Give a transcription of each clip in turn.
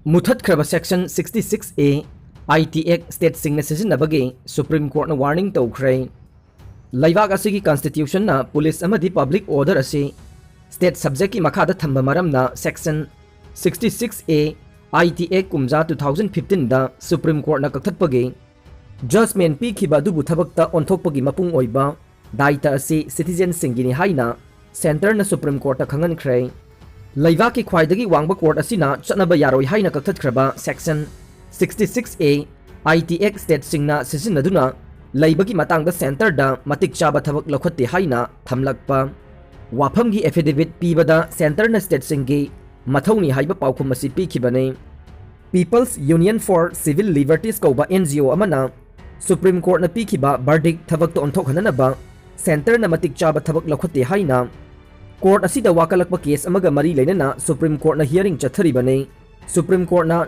मुथतख्रब section 66A IT Act state सिंगने सिजनबगे Supreme Court ने वार्निंग तौख्रे लैवाक असिगी कॉन्स्टिट्यूशन ना पुलिस अमदी पब्लिक ऑर्डर असी स्टेट सब्जेक्ट की मखादा थंब मरमना सेक्शन 66A IT Act कुमजा 2015 दा सुप्रीम कोर्ट ना कथतपगे जजमेंट पीखिबा दुबु थबकता ओंथोकपगी मपुंग ओइबा दायिता असी सिटीजन सिंगिनी हाइना सेंटर ना सुप्रीम कोर्ट खंगनख्रे लैवाक की ख्वाइदगी वांगबा कोर्ट असिना चनबा यारोय हाइना कथतख्रबा section 66A IT Act state सिंगना सिजनदुना लैबगी मतंगदा सेंटर दा मतिक चाबा थबक लखत्ते हाइना थमलकपा वाफम की एफिडेविट पीबदा सेंटर ना स्टेट सिंगी मथौनी हाइबा पाउखुम असी पीखिबने people's union for civil liberties कौबा NGO अमना सुप्रीम कोर्ट ना पीखिबा बर्डिक थबक तो ओंथोखननबा सेंटर ना मतिक चाबा थबक लखत्ते हाइना कोर्ट असिदा वाकलकपा केस अमगा मरी लेना सुप्रीम कोर्ट ना हियरिंग चथरिबने सुप्रीम कोर्ट ना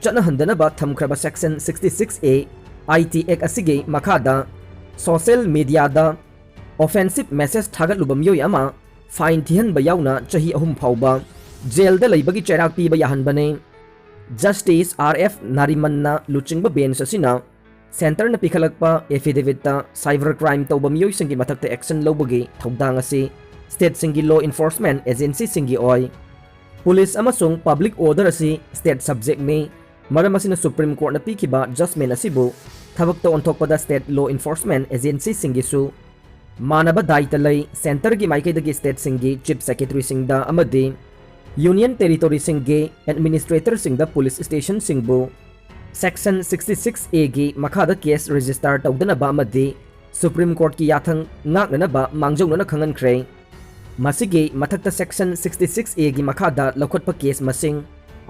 चनहंदनबा थमख्रबा सेक्शन 66A IT Act असिगे मखादा सोशल मीडिया दा ऑफेंसिव मैसेज थागतलुबा मियोय अमा फाइन थिहनबा याउना चही अहुम फाउबा जेल दा लैबगी चैराक पीबा याहनबने जस्टिस RF नारिमन्ना लुचिंगबा बेंच असिना सेंटर ना पिखलकपा एफिडेविट ता साइबर क्राइम तौबा मियोय संगी मथकते एक्शन लौबगे थौदांग असी स्टेट सिंगी लॉ इन्फोर्समेंट एजेंसी सिंगी ओय पुलिस अमसुंग पब्लिक ऑर्डर असी स्टेट सब्जेक्ट ने मरम असिना सुप्रीम कोर्ट ना पीखिबा जजमेंट असिबु थबक तो ओंथोकपदा स्टेट लॉ इन्फोर्समेंट एजेंसी सिंगिसु मानबा दायित्व लई सेंटर की माइकैदगी स्टेट सिंगी चीफ सेक्रेटरी सिंगदा अमदि यूनियन टेरिटोरी सिंगे एडमिनिस्ट्रेटर सिंगदा पुलिस स्टेशन सिंगबु सेक्शन 66A की मखादा केस रजिस्टर तौदनबा अमदि सुप्रीम कोर्ट की याथंग ngaknanaba मांगजौनना खंगनख्रे मसिगे मथक्ता सेक्शन 66A की मखादा लखोटपा केस मसिंग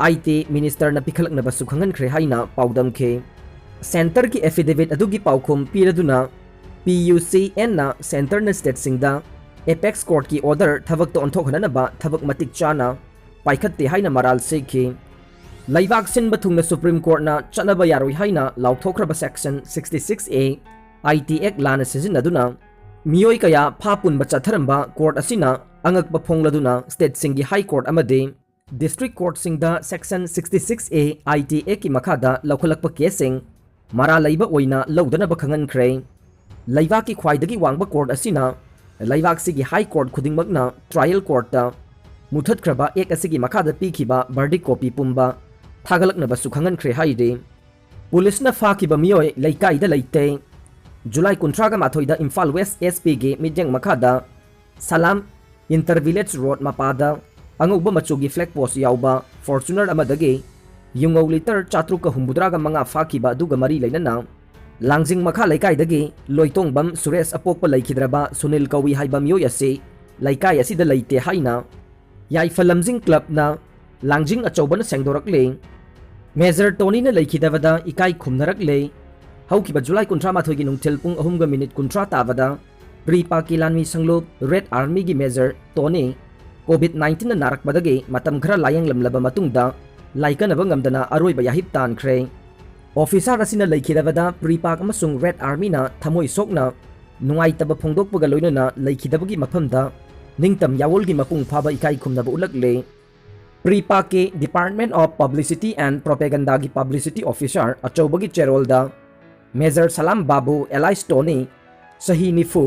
IT मिनिस्टर ना पिखलकनबा सुखंगनख्रे हाइना पाउदमखे सेंटर की एफिडेविट अदुगी पाउखुम पीरदुना PUCN ना सेंटर ना स्टेट सिंगदा एपेक्स कोर्ट की ऑर्डर थबक तो ओंथोखननबा थबक मतिक चाना पाइखत्ते हाइना मराल सेखे लैवाक सिनबा थुंगना सुप्रीम कोर्ट ना चनबा यारोय हाइना लाउथोखरबा सेक्शन 66A IT Act लाना सिजनदुना मियोय कया फापुनबा चथरंबा कोर्ट असिना अंगकबा फोंगलदुना स्टेट सिंगी हाई कोर्ट अमदे डिस्ट्रिक्ट कोर्ट सिंगदा सेक्शन 66A IT Act की मखादा लौखलकपा केसिंग मरा लैबा ओइना लौदनबा खंगनख्रे लैवाक की ख्वाइदगी वांगबा कोर्ट असिना लैवाक सिगी हाई कोर्ट खुदिंगमकना ट्रायल कोर्ट मुथतख्रबा एक असिगी मखादा पीखिबा बर्डिक कॉपी पुंबा थागलकनबा सुखंगनख्रे हाइदे पुलिसना फाकिबा मियोय लैकाइदा लैते जुलाई 18 इम्फाल वेस्ट SP के मिजेंग मखादा सलाम इंटर विलेज रोड मपादा अंगौबा मचुगी फ्लैग पोस्ट याउबा फॉर्च्यूनर अमदगे युंगौ लीटर 484 फाखिबा दुगा मरी लेना लांजिंग मखा लैकाइदगे लोइतोंगबम सुरेश अपोकपा लैखिद्रबा सुनील कौवी हाइबा मियोय असे लैकाइ असिदा लैते हाइना याइफलमजिंग क्लब ना लांजिंग अचौबना सेंगदोरकले मेजर टोनी ने लैखिदबदा इकाई खुमनरकले हौकिबा जुलाई 18 की नुंगथेल पुंग 3 मिनिट 13 ताबदा प्रीपा की लानमी संगलोब रेड आर्मी की मेजर टोनी कोविड-19 नारकबदगे मतम खरा लायंगलमलबा मतुंगदा लाइकनबा ngamdana अरोइबा याहिब तानख्रे ऑफिसर असिना लैखिदबदा प्रीपाक अमसुंग रेड आर्मी ना थमोइ सोकना नुंगाइतबा फोंदोकपगा लोइनना लैखिदबगी मफमदा निंगतम यावोलगी मपुंग फाबा इकाई खुमनबा उलकले प्रीपा के department of publicity and propaganda की पब्लिसिटी ऑफिसर अचौबगी चेरोलदा मेजर सलाम बाबू एलाइस टोनी सही निफु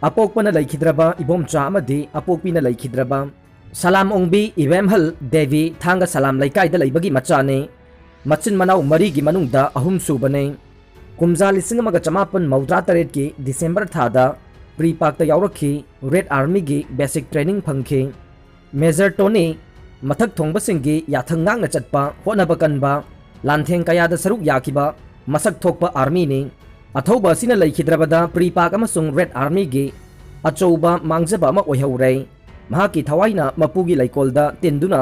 अपोकपना लैखिद्रबा इबोमचा अमदि अपोकपिना लैखिद्रबा सलाम ओंबी इवेमहल देवी थांगा सलाम लैकाइदा लैबगी मचाने मचिन मनाउ मरी की मनुंगदा अहुम सुबने कुमजा 1958 की दिसंबर थादा प्रीपाकता यावरखी रेड आर्मी की बेसिक ट्रेनिंग फंखे मेजर टोनी मथक थोंगबसिंगी याथंगांगना चटपा होनबा कनबा लांथेंग कयादा सरुक याखिबा मसक थोकपा आर्मी ने अथौबा सिना लैखिद्रबदा प्रीपाक अमसुंग रेड आर्मी की अचौबा मांगजबा अमा ओइहौरे महाकी थवाइना मपुगी लैकोलदा तिंदुना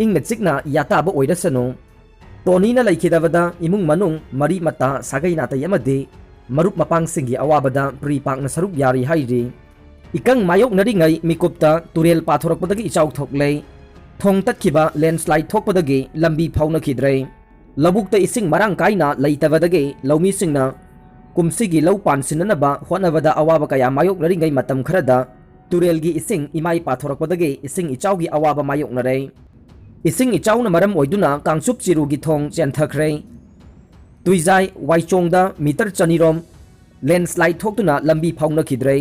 इंगना चिकना याताबा ओइरसनु टोनीना लैखिदबदा इमुंग मनुंग मरी मता सागैना तयमदे मरुप मपांगसिंगी अवाबदा प्रीपाकना सरुक यारी हाइरि इकंग मायोकनरिङै मिकुप्ता तुरेल पाथोरकपदगी इचाउ थोकले थोंग तत्खिबा लैंडस्लाइड थोकपदगी लंबी फाउनखिद्रे लबुक्ता इसिंग मरांग काइना लैतबदगे लौमीसिंगना कुमसिगी लौ पानसिननबा होनबदा अवाबा कया मायोकनरिङै मतम Khardah तुरेलगी इसिंग इमाई पाथोरकपदगे इसिंग इचाउगी अवाबा मायोकनरे ising ichauna maram oiduna kangsup chiru gi thong chenthakre tuizai waichongda meter chanirom landslide thokuna lambi phauna khidre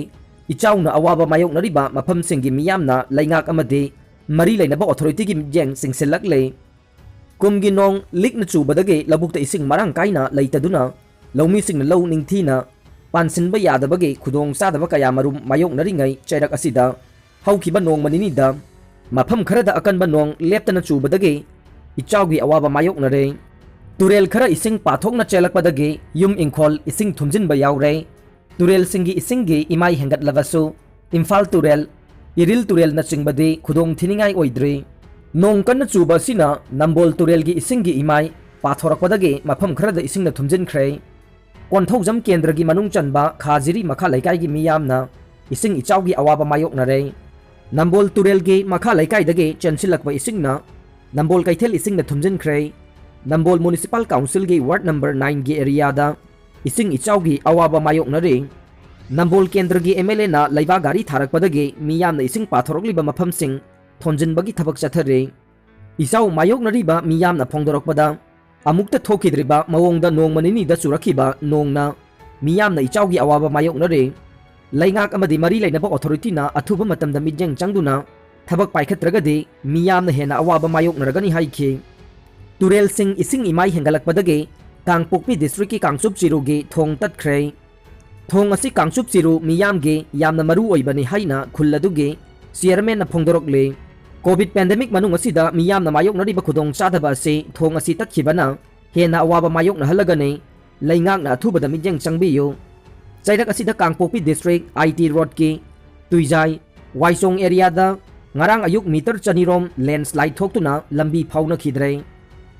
ichauna awaba mayok nariba mafam singi miyamna laingak amade mari lainaba authority gi jeng singselak le kumgi nong likna chubadage labukta ising marang kaina leitaduna lawmi singna law ningthina pansinba yadabage khudong sadaba kaya marum mayok naringai chairak asida haukiba nong manini da mafam kharada akanba nong leptana chubadage ichawgi awaba mayok nare turel khara ising pathokna chelakpadage yum ingkhol ising thumjinba yawre turel singi isingi imai hengat lavasu imphal turel iril turel na chingbade khudong thiningai oidre nong kanna chuba sina nambol turel gi isingi imai pathorakpadage mafam kharada isingna thumjinkhre konthojam kendra gi manung chanba khajiri makha laikai gi miyamna ising ichawgi awaba mayok nare nambol turel gi makha laikai dage chensilakba isingna nambol kaithel isingna thumjinkhre nambol municipal council gi ward number 9 gi area da ising ichawgi awaba mayok nare nambol kendra gi MLA na laiba gari tharakpadage miyamna ising pathorokliba mafam sing thonjinbagi thabak chathare isaw mayok nariba miyamna phongdorokpada amukta thokidriba mawongda nong manini da churakhiba nongna miyamna ichawgi awaba mayok nare laingak amadi mari lainaba authority na athuba matamda mijeng changduna thabak paikhatragadi miyamna hena awaba mayok naragani haikhe turel sing ising imai hengalakpadage kangpokpi district ki kangsup chiru gi thong tatkhre thong asi kangsup chiru miyam ge yamna maru oibani haina khulladuge chairman na phongdorokle covid pandemic manung asida miyam na mayok nariba khudong chadaba ase thong asi tatkhibana hena awaba mayok na halagane laingak na thubada mijeng changbiyo chairak asida kangpokpi district IT road ki tuizai waisong area da ngarang ayuk meter chanirom landslide thoktuna lambi phauna khidre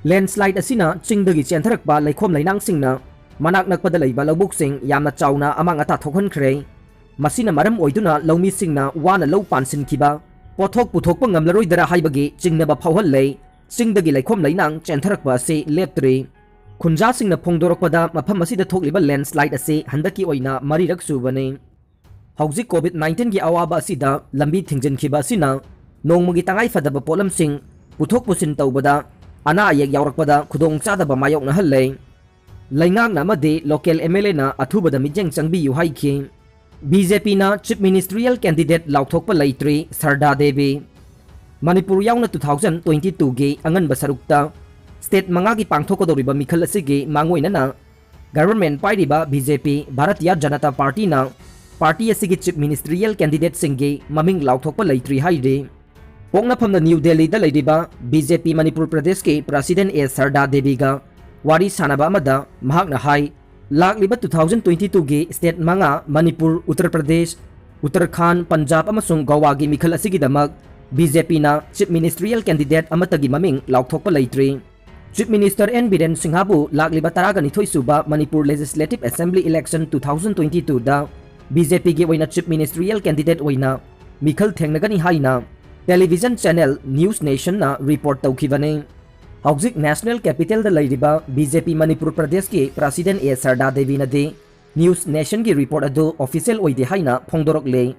landslide asina chingdagi chentharakpa laikhom lainang singna manak nakpada leiba lobuk sing yamna chauna amang ata thokhankhre masina maram oiduna lawmi singna wana low pansin khiba pothok puthokpa ngamlaroi dara haibagi chingnaba phawhal lei chingdagi laikhom lainang chentharakpa ase leptre khunja singna phongdorokpada mafam asida thokliba landslide ase handaki oina marirak subane hauji covid 19 gi awaba asida lambi thingjin khiba asina nongmugi tangai fadaba polam sing puthok pusin tawbada ana ayek yawrakpada khudong chadaba mayok na halle laingak na made local MLA na athubada mijeng changbi yu haikhe BJP na chief ministerial candidate lauthokpa leitri Sarda Devi Manipur yauna 2022 ge angan basarukta state manga gi pangthokodoriba mikhal asigi mangoina na government pairiba BJP Bharatiya Janata Party na party asigi chief ministerial candidate singge maming lauthokpa leitri haide pokna phamna New Delhi da leidiba BJP Manipur Pradesh ke president A Sarda Devi ga wari sanaba amada mahakna hai lakliba 2022 gi state manga Manipur Uttar Pradesh Uttarakhand Punjab amasung Goa gi mikhal asigi damak BJP na chief ministerial candidate amatagi maming lauthokpa leitri chief minister N Biren Singhabu lakliba taraga nithoi suba Manipur Legislative Assembly election 2022 da BJP gi oina chief ministerial candidate oina mikhal thengnagani haina television channel News Nation na report tawkhibane hauzik national capital da leiriba BJP Manipur Pradesh ki president A Sarda Devi na de News Nation ki report adu official oide haina phongdorokle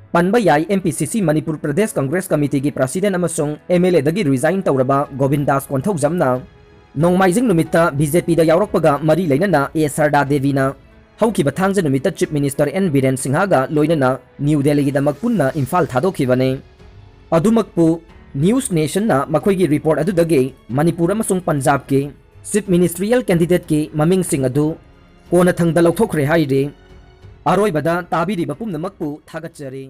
panba yai MPCC Manipur Pradesh Congress Committee ki president amasung MLA dagi resign tawraba Govindas Konthokjamna nongmaijing numita BJP da yawrokpaga mari leinana A Sarda Devi na haukiba thangja numita chief minister N Biren Singha ga loinana New Delhi gi damak punna Imphal thadokhibane adumakpu News Nation na makhoi report adu dage Manipur amasung Punjab ke chief ministerial candidate ke maming sing adu kona thangda lauthokre haire aroi bada tabiri bapum namakpu thagatchari